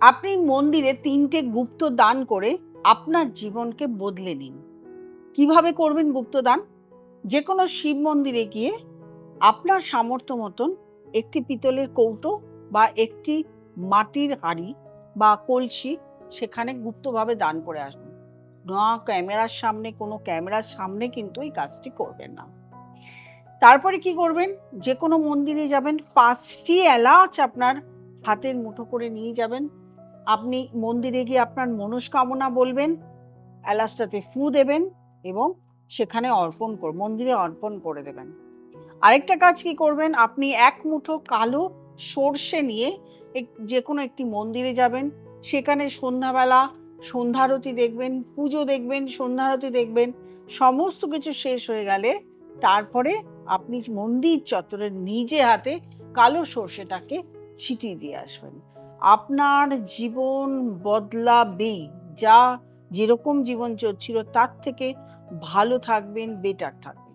আপনি মন্দিরে ৩টে গুপ্ত দান করে আপনার জীবনকে বদলে নিন। কিভাবে করবেন গুপ্তদান? যেকোনো শিব মন্দিরে গিয়ে আপনার সামর্থ্য মতন একটি পিতলের কৌটো বা একটি মাটির হাঁড়ি বা কলসি সেখানে গুপ্তভাবে দান করে আসবেন। কোনো ক্যামেরার সামনে কিন্তু এই কাজটি করবেন না। তারপরে কি করবেন? যেকোনো মন্দিরে যাবেন, ৫টি এলাচ আপনার হাতের মুঠো করে নিয়ে যাবেন। আপনি মন্দিরে গিয়ে আপনার মনস্কামনা বলবেন, এলাচটাতে ফুঁ দেবেন এবং সেখানে মন্দিরে অর্পণ করে দেবেন। আরেকটা কাজ কি করবেন? আপনি ১ মুঠো কালো সর্ষে নিয়ে যেকোনো একটি মন্দিরে যাবেন। সেখানে সন্ধ্যাবেলা সন্ধ্যারতি দেখবেন, পুজো দেখবেন, সন্ধ্যারতি দেখবেন। সমস্ত কিছু শেষ হয়ে গেলে তারপরে আপনি মন্দির চত্বরে নিজে হাতে কালো সর্ষেটাকে ছিটিয়ে দিয়ে আসবেন। আপনার জীবন বদলাবেই। যেরকম জীবন চলছিল তার থেকে ভালো থাকবেন, বেটার থাকবেন।